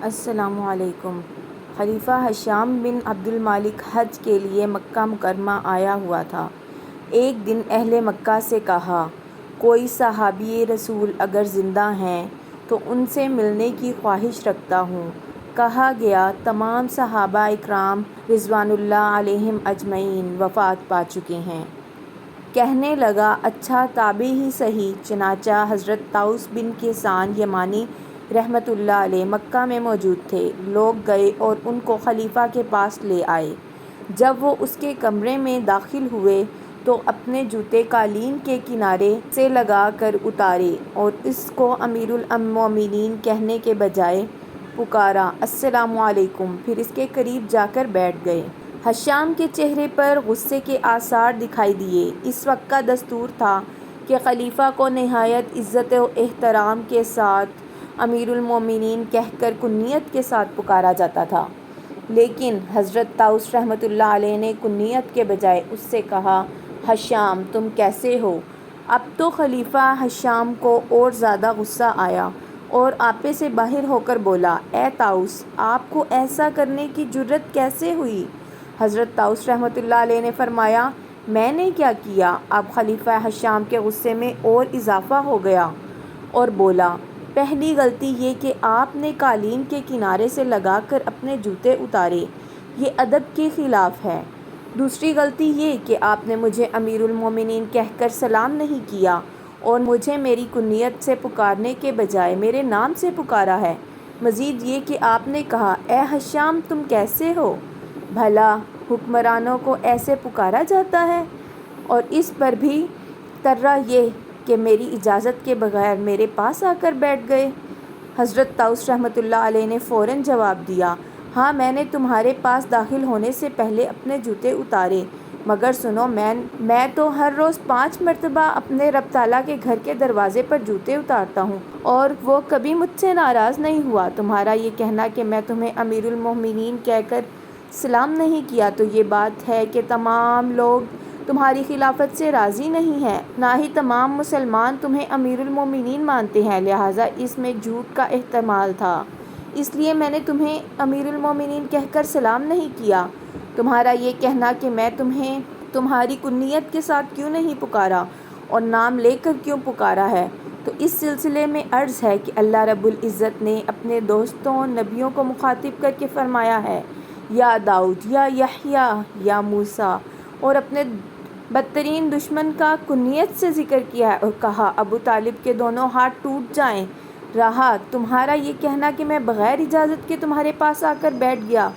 السلام علیکم۔ خلیفہ ہشام بن عبد الملک حج کے لیے مکہ مکرمہ آیا ہوا تھا۔ ایک دن اہل مکہ سے کہا، کوئی صحابی رسول اگر زندہ ہیں تو ان سے ملنے کی خواہش رکھتا ہوں۔ کہا گیا تمام صحابہ اکرام رضوان اللہ علیہم اجمعین وفات پا چکے ہیں۔ کہنے لگا اچھا تابعی ہی سہی۔ چنانچہ حضرت طاؤس بن کیسان یمانی رحمۃ اللہ علیہ مکہ میں موجود تھے۔ لوگ گئے اور ان کو خلیفہ کے پاس لے آئے۔ جب وہ اس کے کمرے میں داخل ہوئے تو اپنے جوتے قالین کے کنارے سے لگا کر اتارے اور اس کو امیر المومنین کہنے کے بجائے پکارا السلام علیکم، پھر اس کے قریب جا کر بیٹھ گئے۔ ہشام کے چہرے پر غصے کے آثار دکھائی دیے۔ اس وقت کا دستور تھا کہ خلیفہ کو نہایت عزت و احترام کے ساتھ امیر المومنین کہہ کر کنیت کے ساتھ پکارا جاتا تھا، لیکن حضرت طاؤس رحمۃ اللہ علیہ نے کنیت کے بجائے اس سے کہا ہشام تم کیسے ہو؟ اب تو خلیفہ ہشام کو اور زیادہ غصہ آیا اور آپے سے باہر ہو کر بولا، اے طاؤس، آپ کو ایسا کرنے کی جرأت کیسے ہوئی؟ حضرت طاؤس رحمۃ اللہ علیہ نے فرمایا، میں نے کیا کیا؟ اب خلیفہ ہشام کے غصے میں اور اضافہ ہو گیا اور بولا، پہلی غلطی یہ کہ آپ نے قالین کے کنارے سے لگا کر اپنے جوتے اتارے، یہ ادب کے خلاف ہے۔ دوسری غلطی یہ کہ آپ نے مجھے امیر المومنین کہہ کر سلام نہیں کیا اور مجھے میری کنیت سے پکارنے کے بجائے میرے نام سے پکارا ہے۔ مزید یہ کہ آپ نے کہا، اے ہشام تم کیسے ہو؟ بھلا حکمرانوں کو ایسے پکارا جاتا ہے؟ اور اس پر بھی طرح یہ کہ میری اجازت کے بغیر میرے پاس آ کر بیٹھ گئے۔ حضرت طاؤس رحمۃ اللہ علیہ نے فوراً جواب دیا، ہاں میں نے تمہارے پاس داخل ہونے سے پہلے اپنے جوتے اتارے، مگر سنو میں تو ہر روز 5 مرتبہ اپنے رب تعالیٰ کے گھر کے دروازے پر جوتے اتارتا ہوں اور وہ کبھی مجھ سے ناراض نہیں ہوا۔ تمہارا یہ کہنا کہ میں تمہیں امیر المومنین کہہ کر سلام نہیں کیا تو یہ بات ہے کہ تمام لوگ تمہاری خلافت سے راضی نہیں ہیں، نہ ہی تمام مسلمان تمہیں امیر المومنین مانتے ہیں، لہٰذا اس میں جھوٹ کا احتمال تھا، اس لیے میں نے تمہیں امیر المومنین کہہ کر سلام نہیں کیا۔ تمہارا یہ کہنا کہ میں تمہیں تمہاری کنیت کے ساتھ کیوں نہیں پکارا اور نام لے کر کیوں پکارا ہے، تو اس سلسلے میں عرض ہے کہ اللہ رب العزت نے اپنے دوستوں نبیوں کو مخاطب کر کے فرمایا ہے، یا داؤد، یا یحییٰ، یا موسیٰ، اور اپنے بدترین دشمن کا کنیت سے ذکر کیا ہے اور کہا ابو طالب کے دونوں ہاتھ ٹوٹ جائیں۔ رہا تمہارا یہ کہنا کہ میں بغیر اجازت کے تمہارے پاس آ کر بیٹھ گیا،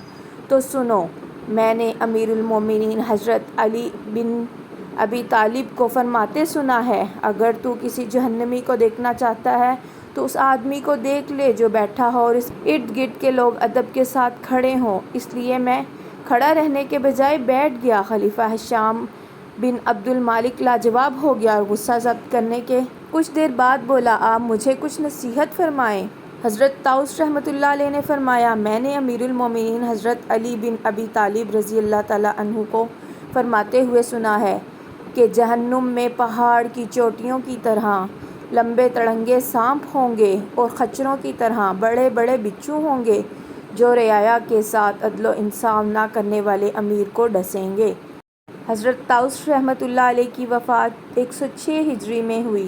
تو سنو، میں نے امیر المومنین حضرت علی بن ابی طالب کو فرماتے سنا ہے، اگر تو کسی جہنمی کو دیکھنا چاہتا ہے تو اس آدمی کو دیکھ لے جو بیٹھا ہو اور اس ارد گرد کے لوگ ادب کے ساتھ کھڑے ہوں، اس لیے میں کھڑا رہنے کے بجائے بیٹھ گیا۔ خلیفہ ہشام بن عبد الملک لاجواب ہو گیا اور غصہ ضبط کرنے کے کچھ دیر بعد بولا، آپ مجھے کچھ نصیحت فرمائیں۔ حضرت طاؤس رحمۃ اللہ علیہ نے فرمایا، میں نے امیر المومنین حضرت علی بن ابی طالب رضی اللہ تعالیٰ عنہ کو فرماتے ہوئے سنا ہے کہ جہنم میں پہاڑ کی چوٹیوں کی طرح لمبے تڑنگے سانپ ہوں گے اور خچروں کی طرح بڑے بڑے بچھو ہوں گے جو رعایا کے ساتھ عدل و انصاف نہ کرنے والے امیر کو ڈسیں گے۔ حضرت طاؤس رحمۃ اللہ علیہ کی وفات 106 ہجری میں ہوئی۔